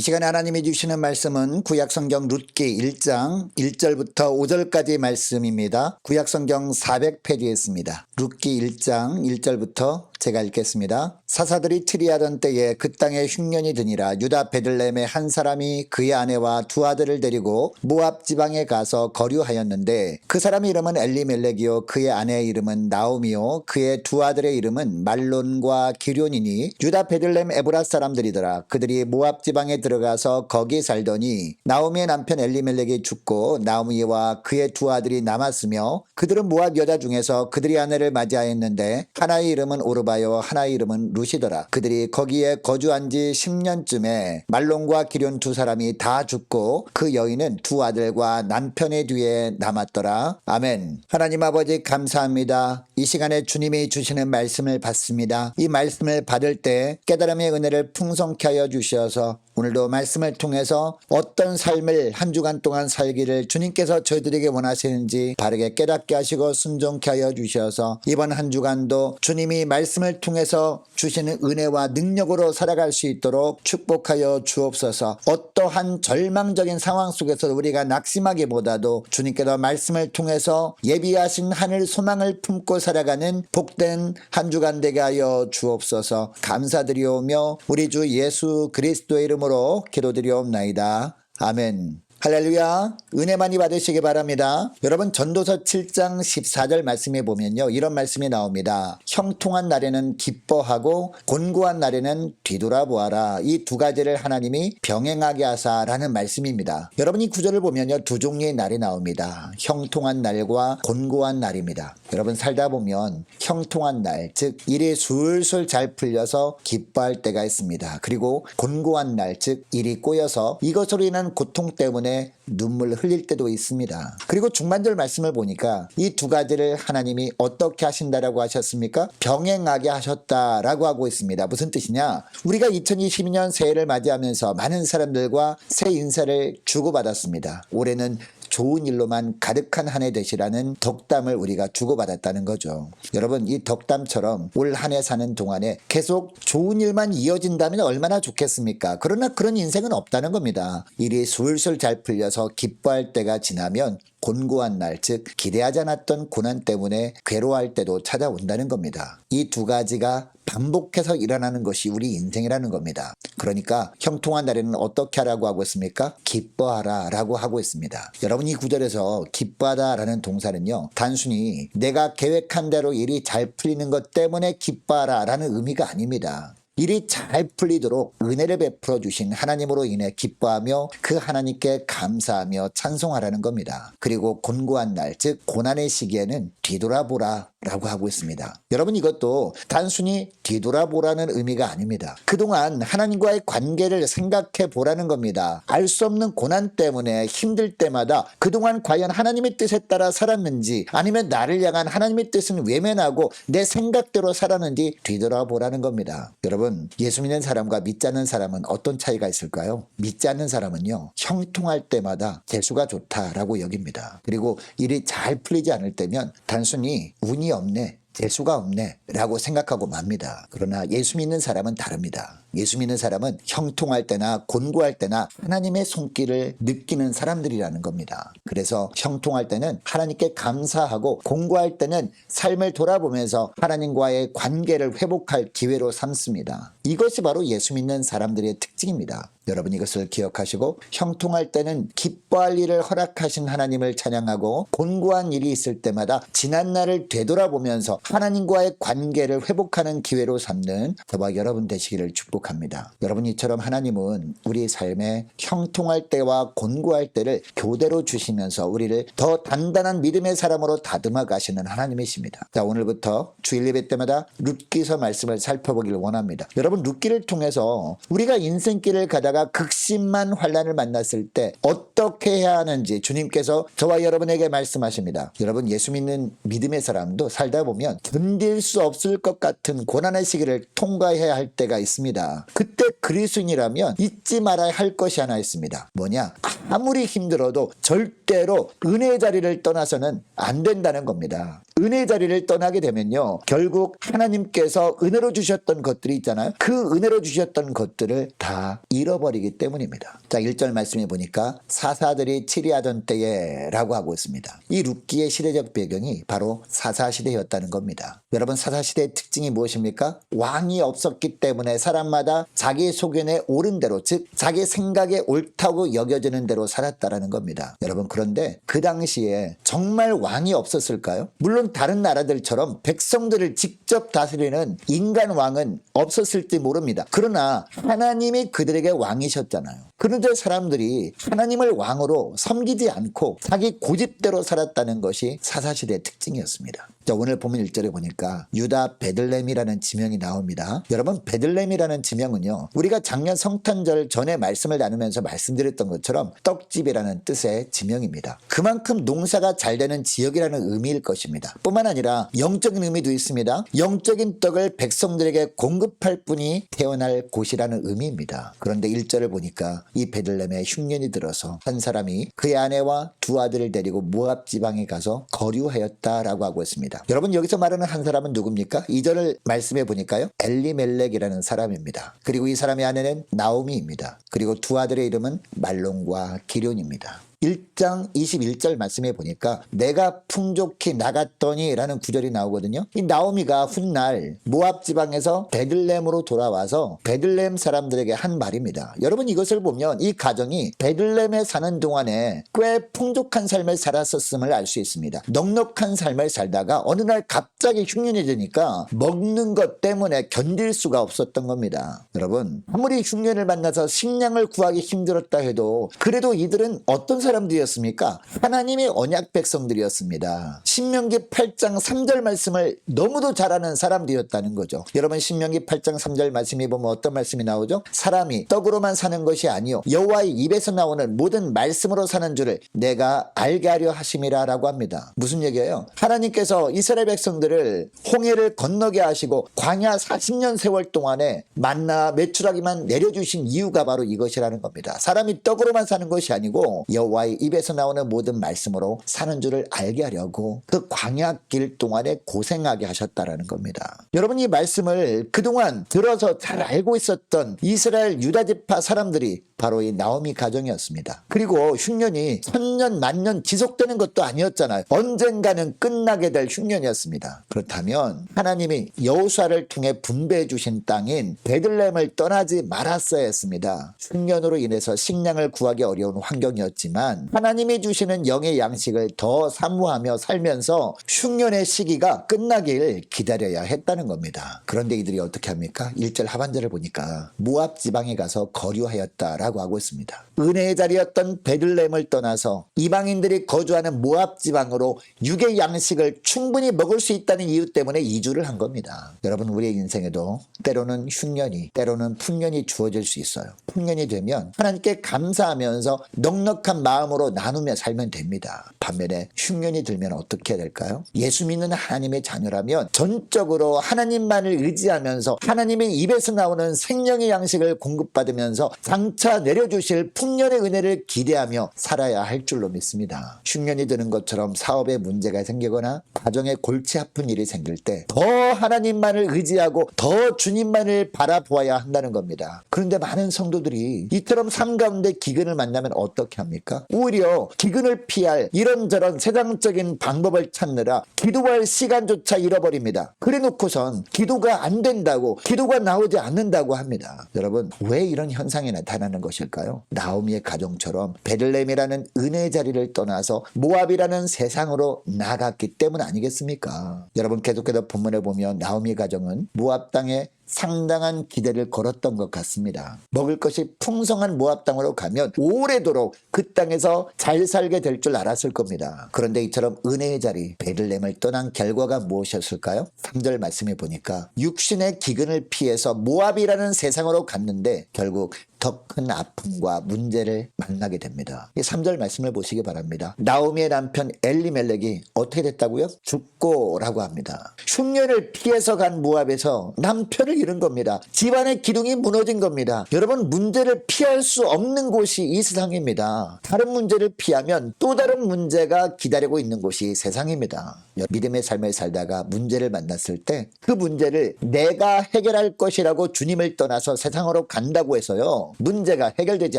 시간에 하나님이 주시는 말씀은 구약성경 룻기 1장 1절부터 5절까지 말씀입니다. 구약성경 400페이지에 있습니다. 룻기 1장 1절부터 제가 읽겠습니다. 사사들이 치리하던 때에 그 땅에 흉년이 드니라. 유다 베들레헴의 한 사람이 그의 아내와 두 아들을 데리고 모압 지방에 가서 거류하였는데 그 사람의 이름은 엘리멜렉이요 그의 아내의 이름은 나오미요 그의 두 아들의 이름은 말론과 기럐이니 유다 베들레헴 에브라 사람들이더라. 그들이 모압 지방에 들어가서 거기 살더니 나오미의 남편 엘리멜렉이 죽고 나오미와 그의 두 아들이 남았으며 그들은 모압 여자 중에서 그들이 아내를 맞이하였는데 하나의 이름은 오르바요 하나의 이름은 룻이더라. 그들이 거기에 거주한 지 10년쯤에 말론과 기럐 두 사람이 다 죽고 그 여인은 두 아들과 남편의 뒤에 남았더라. 아멘. 하나님 아버지 감사합니다. 이 시간에 주님이 주시는 말씀을 받습니다. 이 말씀을 받을 때 깨달음의 은혜를 풍성케 하여 주셔서 오늘도 말씀을 통해서 어떤 삶을 한 주간 동안 살기를 주님께서 저희들에게 원하시는지 바르게 깨닫게 하시고 순종케 하여 주셔서 이번 한 주간도 주님이 말씀을 통해서 주시는 은혜와 능력으로 살아갈 수 있도록 축복하여 주옵소서. 어떠한 절망적인 상황 속에서 우리가 낙심하기보다도 주님께서 말씀을 통해서 예비하신 하늘 소망을 품고 살아가는 복된 한 주간 되게 하여 주옵소서. 감사드리오며 우리 주 예수 그리스도의 이름으로 기도드리옵나이다. 아멘. 할렐루야. 은혜 많이 받으시기 바랍니다. 여러분 전도서 7장 14절 말씀에 보면요 이런 말씀이 나옵니다. 형통한 날에는 기뻐하고 곤고한 날에는 뒤돌아보아라. 이 두 가지를 하나님이 병행하게 하사라는 말씀입니다. 여러분 이 구절을 보면요 두 종류의 날이 나옵니다. 형통한 날과 곤고한 날입니다. 여러분 살다 보면 형통한 날, 즉 일이 술술 잘 풀려서 기뻐할 때가 있습니다. 그리고 곤고한 날, 즉 일이 꼬여서 이것으로 인한 고통 때문에 눈물 흘릴 때도 있습니다. 그리고 중반절 말씀을 보니까 이 두 가지를 하나님이 어떻게 하신다라고 하셨습니까? 병행하게 하셨다라고 하고 있습니다. 무슨 뜻이냐? 우리가 2022년 새해를 맞이하면서 많은 사람들과 새 인사를 주고받았습니다. 올해는 좋은 일로만 가득한 한 해 되시라는 덕담을 우리가 주고받았다는 거죠. 여러분 이 덕담처럼 올 한 해 사는 동안에 계속 좋은 일만 이어진다면 얼마나 좋겠습니까? 그러나 그런 인생은 없다는 겁니다. 일이 술술 잘 풀려서 기뻐할 때가 지나면 곤고한 날, 즉 기대하지 않았던 고난 때문에 괴로워할 때도 찾아온다는 겁니다. 이 두 가지가 반복해서 일어나는 것이 우리 인생이라는 겁니다. 그러니까 형통한 날에는 어떻게 하라고 하고 있습니까? 기뻐하라 라고 하고 있습니다. 여러분 이 구절에서 기뻐하다 라는 동사는요 단순히 내가 계획한 대로 일이 잘 풀리는 것 때문에 기뻐하라 라는 의미가 아닙니다. 일이 잘 풀리도록 은혜를 베풀어 주신 하나님으로 인해 기뻐하며 그 하나님께 감사하며 찬송하라는 겁니다. 그리고 곤고한 날, 즉 고난의 시기에는 뒤돌아보라 라고 하고 있습니다. 여러분 이것도 단순히 뒤돌아보라는 의미가 아닙니다. 그동안 하나님과의 관계를 생각해 보라는 겁니다. 알 수 없는 고난 때문에 힘들 때마다 그동안 과연 하나님의 뜻에 따라 살았는지 아니면 나를 향한 하나님의 뜻은 외면하고 내 생각대로 살았는지 뒤돌아보라는 겁니다. 여러분 예수 믿는 사람과 믿지 않는 사람은 어떤 차이가 있을까요? 믿지 않는 사람은요 형통할 때마다 재수가 좋다라고 여깁니다. 그리고 일이 잘 풀리지 않을 때면 단순히 운이 없네, 재수가 없네 라고 생각하고 맙니다. 그러나 예수 믿는 사람은 다릅니다. 예수 믿는 사람은 형통할 때나 곤고할 때나 하나님의 손길을 느끼는 사람들이라는 겁니다. 그래서 형통할 때는 하나님께 감사하고 곤고할 때는 삶을 돌아보면서 하나님과의 관계를 회복할 기회로 삼습니다. 이것이 바로 예수 믿는 사람들의 특징입니다. 여러분 이것을 기억하시고 형통할 때는 기뻐할 일을 허락하신 하나님을 찬양하고 곤고한 일이 있을 때마다 지난 날을 되돌아보면서 하나님과의 관계를 회복하는 기회로 삼는 저와 여러분 되시기를 축복합니다. 여러분 이처럼 하나님은 우리 삶에 형통할 때와 곤고할 때를 교대로 주시면서 우리를 더 단단한 믿음의 사람으로 다듬어 가시는 하나님이십니다. 자 오늘부터 주일 예배 때마다 룻기서 말씀을 살펴보기를 원합니다. 여러분 룻기를 통해서 우리가 인생길을 가다가 극심한 환난을 만났을 때 어떻게 해야 하는지 주님께서 저와 여러분에게 말씀하십니다. 여러분 예수 믿는 믿음의 사람도 살다 보면 견딜 수 없을 것 같은 고난의 시기를 통과해야 할 때가 있습니다. 그때 그리스도인이라면 잊지 말아야 할 것이 하나 있습니다. 뭐냐? 아무리 힘들어도 절대로 은혜의 자리를 떠나서는 안 된다는 겁니다. 은혜 자리를 떠나게 되면요, 결국 하나님께서 은혜로 주셨던 것들이 있잖아요. 그 은혜로 주셨던 것들을 다 잃어버리기 때문입니다. 자, 1절 말씀해 보니까 사사들이 치리하던 때에 라고 하고 있습니다. 이 룻기의 시대적 배경이 바로 사사시대였다는 겁니다. 여러분, 사사시대의 특징이 무엇입니까? 왕이 없었기 때문에 사람마다 자기 소견에 옳은 대로, 즉 자기 생각에 옳다고 여겨지는 대로 살았다라는 겁니다. 여러분, 그런데 그 당시에 정말 왕이 없었을까요? 물론 다른 나라들처럼 백성들을 직접 다스리는 인간 왕은 없었을지 모릅니다. 그러나 하나님이 그들에게 왕이셨잖아요. 그런데 사람들이 하나님을 왕으로 섬기지 않고 자기 고집대로 살았다는 것이 사사시대의 특징이었습니다. 자, 오늘 보면 1절에 보니까 유다 베들레헴이라는 지명이 나옵니다. 여러분, 베들레헴이라는 지명은요, 우리가 작년 성탄절 전에 말씀을 나누면서 말씀드렸던 것처럼 떡집이라는 뜻의 지명입니다. 그만큼 농사가 잘 되는 지역이라는 의미일 것입니다. 뿐만 아니라 영적인 의미도 있습니다. 영적인 떡을 백성들에게 공급할 분이 태어날 곳이라는 의미입니다. 그런데 1절을 보니까 이 베들레헴에 흉년이 들어서 한 사람이 그의 아내와 두 아들을 데리고 모압 지방에 가서 거류하였다라고 하고 있습니다. 여러분, 여기서 말하는 한 사람은 누굽니까? 2절을 말씀해 보니까요, 엘리멜렉이라는 사람입니다. 그리고 이 사람의 아내는 나오미입니다. 그리고 두 아들의 이름은 말론과 기럐입니다. 1장 21절 말씀해 보니까 내가 풍족히 나갔더니 라는 구절이 나오거든요. 이 나오미가 훗날 모압 지방에서 베들레헴으로 돌아와서 베들레헴 사람들에게 한 말입니다. 여러분, 이것을 보면 이 가정이 베들레헴에 사는 동안에 꽤 풍족한 삶을 살았었음을 알 수 있습니다. 넉넉한 삶을 살다가 어느 날 갑자기 흉년이 드니까 먹는 것 때문에 견딜 수가 없었던 겁니다. 여러분, 아무리 흉년을 만나서 식량을 구하기 힘들었다 해도 그래도 이들은 어떤 사람들이었습니까? 하나님의 언약 백성들이었습니다. 신명기 8장 3절 말씀을 너무도 잘 아는 사람들이었다는 거죠. 여러분, 신명기 8장 3절 말씀이 보면 어떤 말씀이 나오죠? 사람이 떡으로만 사는 것이 아니요 여호와의 입에서 나오는 모든 말씀으로 사는 줄을 내가 알게 하려 하심이라 라고 합니다. 무슨 얘기예요? 하나님께서 이스라엘 백성들을 홍해를 건너게 하시고 광야 40년 세월 동안에 만나 메추라기만 내려주신 이유가 바로 이것이라는 겁니다. 사람이 떡으로만 사는 것이 아니고 여호와의 입에서 나오는 모든 말씀으로 사는 줄을 알게 하려고 그 광야길 동안에 고생하게 하셨다라는 겁니다. 여러분, 이 말씀을 그동안 들어서 잘 알고 있었던 이스라엘 유다 지파 사람들이 바로 이 나오미 가정이었습니다. 그리고 흉년이 천년 만년 지속되는 것도 아니었잖아요. 언젠가는 끝나게 될 흉년이었습니다. 그렇다면 하나님이 여호수아를 통해 분배해 주신 땅인 베들레헴을 떠나지 말았어야 했습니다. 흉년으로 인해서 식량을 구하기 어려운 환경이었지만 하나님이 주시는 영의 양식을 더 사모하며 살면서 흉년의 시기가 끝나길 기다려야 했다는 겁니다. 그런데 이들이 어떻게 합니까? 1절 하반절을 보니까 모압 지방에 가서 거류하였다라고 하고 있습니다. 은혜의 자리였던 베들레헴을 떠나서 이방인들이 거주하는 모압 지방으로 육의 양식을 충분히 먹을 수 있다는 이유 때문에 이주를 한 겁니다. 여러분, 우리의 인생에도 때로는 흉년이, 때로는 풍년이 주어질 수 있어요. 풍년이 되면 하나님께 감사하면서 넉넉한 마음으로 나누며 살면 됩니다. 반면에 흉년이 들면 어떻게 해야 될까요? 예수 믿는 하나님의 자녀라면 전적으로 하나님만을 의지하면서 하나님의 입에서 나오는 생명의 양식을 공급받으면서 장차 내려주실 풍년의 은혜를 기대하며 살아야 할 줄로 믿습니다. 흉년이 드는 것처럼 사업에 문제가 생기거나 가정에 골치 아픈 일이 생길 때 더 하나님만을 의지하고 더 주님만을 바라보아야 한다는 겁니다. 그런데 많은 성도들이 이처럼 삶 가운데 기근을 만나면 어떻게 합니까? 오히려 기근을 피할 이런저런 세상적인 방법을 찾느라 기도할 시간조차 잃어버립니다. 그래 놓고선 기도가 안 된다고, 기도가 나오지 않는다고 합니다. 여러분, 왜 이런 현상이 나타나는 것일까요? 나오미의 가정처럼 베들레헴이라는 은혜의 자리를 떠나서 모압이라는 세상으로 나갔기 때문 아니겠습니까? 여러분, 계속해서 본문에 보면 나오미 가정은 모압 땅에 상당한 기대를 걸었던 것 같습니다. 먹을 것이 풍성한 모압 땅으로 가면 오래도록 그 땅에서 잘 살게 될 줄 알았을 겁니다. 그런데 이처럼 은혜의 자리 베들레헴을 떠난 결과가 무엇이었을까요? 3절 말씀해 보니까 육신의 기근을 피해서 모압이라는 세상으로 갔는데 결국 더 큰 아픔과 문제를 만나게 됩니다. 이 3절 말씀을 보시기 바랍니다. 나오미의 남편 엘리멜렉이 어떻게 됐다고요? 죽고라고 합니다. 흉년을 피해서 간 모압에서 남편을 잃은 겁니다. 집안의 기둥이 무너진 겁니다. 여러분, 문제를 피할 수 없는 곳이 이 세상입니다. 다른 문제를 피하면 또 다른 문제가 기다리고 있는 곳이 세상입니다. 믿음의 삶을 살다가 문제를 만났을 때 그 문제를 내가 해결할 것이라고 주님을 떠나서 세상으로 간다고 해서요, 문제가 해결되지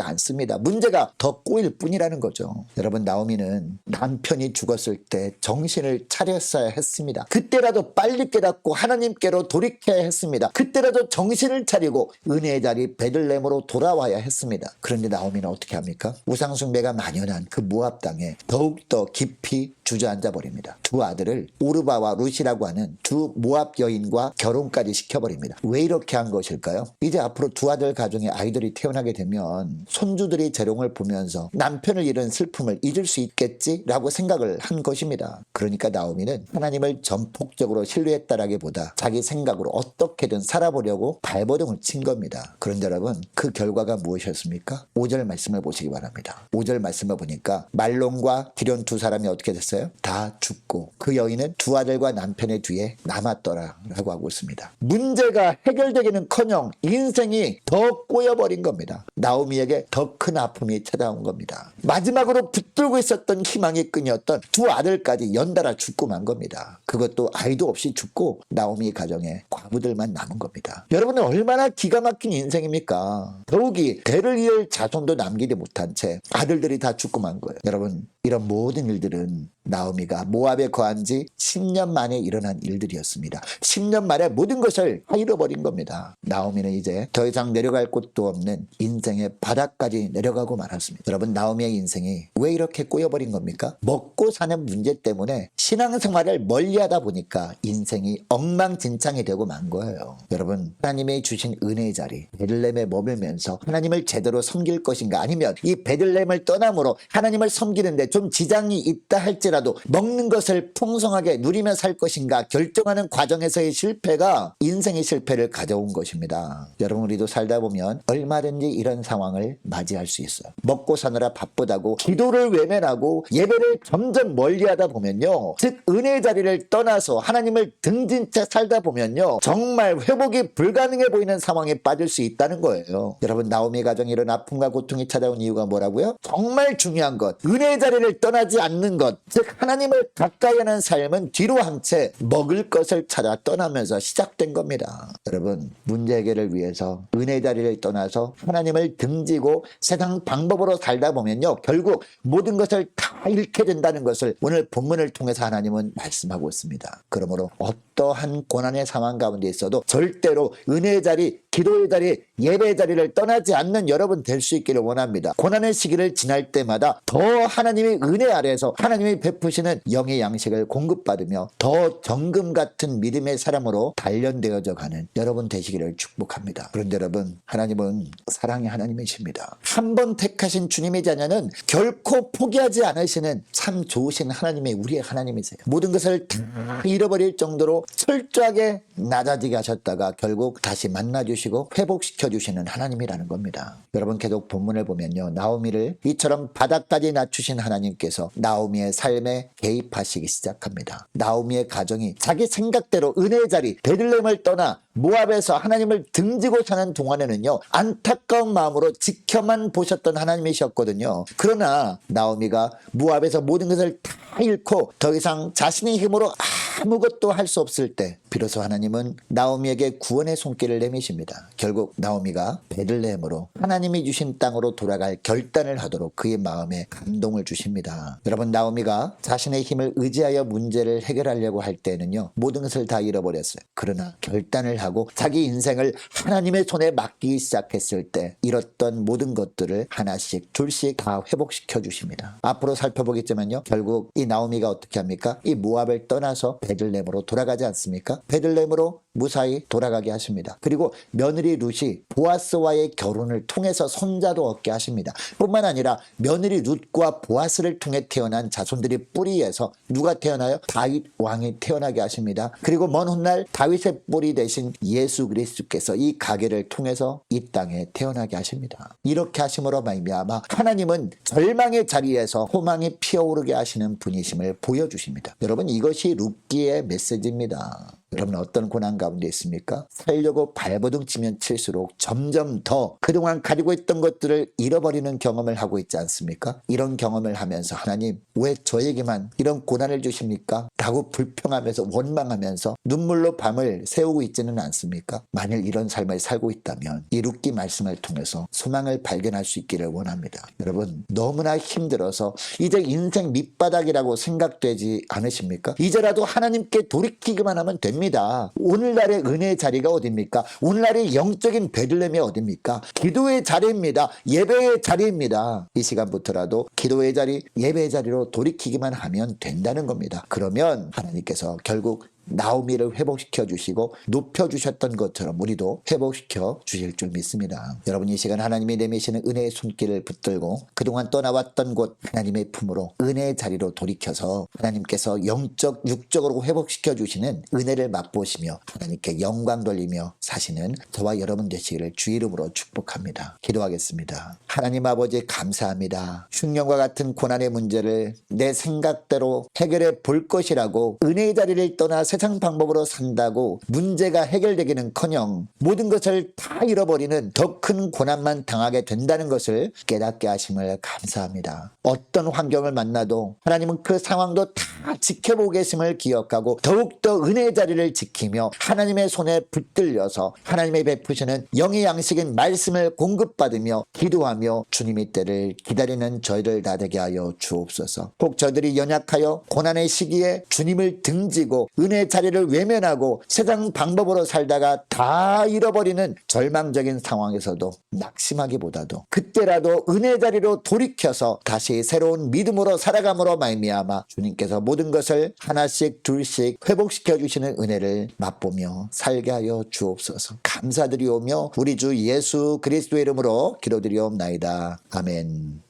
않습니다. 문제가 더 꼬일 뿐이라는 거죠. 여러분, 나오미는 남편이 죽었을 때 정신을 차렸어야 했습니다. 그때라도 빨리 깨닫고 하나님께로 돌이켜야 했습니다. 그때라도 정신을 차리고 은혜의 자리 베들레헴으로 돌아와야 했습니다. 그런데 나오미는 어떻게 합니까? 우상숭배가 만연한 그 모압 땅에 더욱더 깊이 주저앉아 버립니다. 두 아들을 오르바와 룻이라고 하는 두 모압 여인과 결혼까지 시켜버립니다. 왜 이렇게 한 것일까요? 이제 앞으로 두 아들 가정에 아이들이 태어나게 되면 손주들이 재롱을 보면서 남편을 잃은 슬픔을 잊을 수 있겠지라고 생각을 한 것입니다. 그러니까 나오미는 하나님을 전폭적으로 신뢰했다라기보다 자기 생각으로 어떻게든 살아보려고 발버둥을 친 겁니다. 그런데 여러분, 그 결과가 무엇이었습니까? 5절 말씀을 보시기 바랍니다. 5절 말씀을 보니까 말론과 기련 두 사람이 어떻게 됐어요? 다 죽고 그 여인은 두 아들과 남편의 뒤에 남았더라 라고 하고 있습니다. 문제가 해결되기는커녕 인생이 더 꼬여버린 겁니다. 나오미에게 더 큰 아픔이 찾아온 겁니다. 마지막으로 붙들고 있었던 희망이 끈이었던 두 아들까지 연달아 죽고 만 겁니다. 그것도 아이도 없이 죽고 나오미 가정에 과부들만 남은 겁니다. 여러분은 얼마나 기가 막힌 인생입니까? 더욱이 대를 이을 자손도 남기지 못한 채 아들들이 다 죽고 만 거예요. 여러분, 이런 모든 일들은 나오미가 모압에 거한 지 10년 만에 일어난 일들이었습니다. 10년 만에 모든 것을 다 잃어버린 겁니다. 나오미는 이제 더 이상 내려갈 곳도 없는 인생의 바닥까지 내려가고 말았습니다. 여러분, 나오미의 인생이 왜 이렇게 꼬여버린 겁니까? 먹고 사는 문제 때문에 신앙생활을 멀리하다 보니까 인생이 엉망진창이 되고 만 거예요. 여러분, 하나님이 주신 은혜의 자리 베들레헴에 머물면서 하나님을 제대로 섬길 것인가, 아니면 이 베들레헴을 떠남으로 하나님을 섬기는데 좀 지장이 있다 할지라도 먹는 것을 풍성하게 누리며 살 것인가 결정하는 과정에서의 실패가 인생의 실패를 가져온 것입니다. 여러분, 우리도 살다 보면 얼마든지 이런 상황을 맞이할 수 있어요. 먹고 사느라 바쁘다고 기도를 외면하고 예배를 점점 멀리하다 보면요, 즉 은혜의 자리를 떠나서 하나님을 등진 채 살다 보면요, 정말 회복이 불가능해 보이는 상황에 빠질 수 있다는 거예요. 여러분, 나오미 가정에 이런 아픔과 고통이 찾아온 이유가 뭐라고요? 정말 중요한 것, 은혜의 자리를 떠나지 않는 것, 즉 하나님을 가까이 하는 삶은 뒤로 한 채 먹을 것을 찾아 떠나면서 시작된 겁니다. 여러분, 문제 해결을 위해서 은혜의 자리를 떠나서 하나님을 등지고 세상 방법으로 살다 보면요, 결국 모든 것을 다 잃게 된다는 것을 오늘 본문을 통해서 하나님은 말씀하고 있습니다. 그러므로 어떠한 고난의 상황 가운데 있어도 절대로 은혜의 자리, 기도의 자리, 예배의 자리를 떠나지 않는 여러분 될 수 있기를 원합니다. 고난의 시기를 지날 때마다 더 하나님의 은혜 아래에서 하나님이 베푸시는 영의 양식을 공급받으며 더 정금 같은 믿음의 사람으로 단련되어져 가는 여러분 되시기를 축복합니다. 그런데 여러분, 하나님은 사랑의 하나님이십니다. 한 번 택하신 주님의 자녀는 결코 포기하지 않으시는 참 좋으신 하나님이 우리의 하나님이세요. 모든 것을 다 잃어버릴 정도로 철저하게 낮아지게 하셨다가 결국 다시 만나주시고 회복시켜주시는 하나님이라는 겁니다. 여러분, 계속 본문을 보면요, 나오미를 이처럼 바닥까지 낮추신 하나님께서 나오미의 삶에 개입하시기 시작합니다. 나오미의 가정이 자기 생각대로 은혜의 자리 베들레헴을 떠나 모압에서 하나님을 등지고 사는 동안에는요, 안타까운 마음으로 지켜만 보셨던 하나님이셨거든요. 그러나 나오미가 모압에서 모든 것을 다 잃고 더 이상 자신의 힘으로 아무것도 할 수 없을 때 비로소 하나님은 나오미에게 구원의 손길을 내미십니다. 결국 나오미가 베들레헴으로 하나님이 주신 땅으로 돌아갈 결단을 하도록 그의 마음에 감동을 주십니다. 여러분, 나오미가 자신의 힘을 의지하여 문제를 해결하려고 할 때는요, 모든 것을 다 잃어버렸어요. 그러나 결단을 하고 자기 인생을 하나님의 손에 맡기기 시작했을 때 잃었던 모든 것들을 하나씩 둘씩 다 회복시켜 주십니다. 앞으로 살펴보겠지만요, 결국 이 나오미가 어떻게 합니까? 이 모압을 떠나서 베들레헴으로 돌아가지 않습니까? 베들레헴으로 무사히 돌아가게 하십니다. 그리고 며느리 룻이 보아스와의 결혼을 통해서 손자도 얻게 하십니다. 뿐만 아니라 며느리 룻과 보아스를 통해 태어난 자손들이 뿌리에서 누가 태어나요? 다윗 왕이 태어나게 하십니다. 그리고 먼 훗날 다윗의 뿌리 대신 예수 그리스도께서 이 가게를 통해서 이 땅에 태어나게 하십니다. 이렇게 하심으로 말미암아 하나님은 절망의 자리에서 소망이 피어오르게 하시는 분이심을 보여주십니다. 여러분, 이것이 룻기의 메시지입니다. 여러분 어떤 고난 가운데 있습니까? 살려고 발버둥 치면 칠수록 점점 더 그동안 가지고 있던 것들을 잃어버리는 경험을 하고 있지 않습니까? 이런 경험을 하면서 하나님 왜 저에게만 이런 고난을 주십니까? 라고 불평하면서 원망하면서 눈물로 밤을 새우고 있지는 않습니까? 만일 이런 삶을 살고 있다면 이 룻기 말씀을 통해서 소망을 발견할 수 있기를 원합니다. 여러분 너무나 힘들어서 이제 인생 밑바닥이라고 생각되지 않으십니까? 이제라도 하나님께 돌이키기만 하면 됩니다. 오늘날의 은혜의 자리가 어디입니까? 오늘날의 영적인 베들레헴이 어디입니까? 기도의 자리입니다. 예배의 자리입니다. 이 시간부터라도 기도의 자리, 예배의 자리로 돌이키기만 하면 된다는 겁니다. 그러면 하나님께서 결국 나오미를 회복시켜 주시고 높여 주셨던 것처럼 우리도 회복시켜 주실 줄 믿습니다. 여러분 이 시간 하나님이 내미시는 은혜의 손길을 붙들고 그동안 떠나왔던 곳 하나님의 품으로 은혜의 자리로 돌이켜서 하나님께서 영적 육적으로 회복시켜 주시는 은혜를 맛보시며 하나님께 영광 돌리며 사시는 저와 여러분 되시기를 주 이름으로 축복합니다. 기도하겠습니다. 하나님 아버지 감사합니다. 흉년과 같은 고난의 문제를 내 생각대로 해결해 볼 것이라고 은혜의 자리를 떠나 세상 방법으로 산다고 문제가 해결되기는커녕 모든 것을 다 잃어버리는 더 큰 고난만 당하게 된다는 것을 깨닫게 하심을 감사합니다. 어떤 환경을 만나도 하나님은 그 상황도 다 지켜보고 계심을 기억하고 더욱더 은혜의 자리를 지키며 하나님의 손에 붙들려서 하나님의 베푸시는 영의 양식인 말씀을 공급받으며 기도하며 주님의 때를 기다리는 저희들 다 되게 하여 주옵소서. 혹 저들이 연약하여 고난의 시기에 주님을 등지고 은혜의 자리를 외면하고 세상 방법으로 살다가 다 잃어버리는 절망적인 상황에서도 낙심하기보다도 그때라도 은혜의 자리로 돌이켜서 다시 새로운 믿음으로 살아감으로 말미암아 주님께서 모든 것을 하나씩 둘씩 회복시켜 주시는 은혜를 맛보며 살게 하여 주옵소서. 감사드리오며 우리 주 예수 그리스도의 이름으로 기도드리옵나이다. 아멘.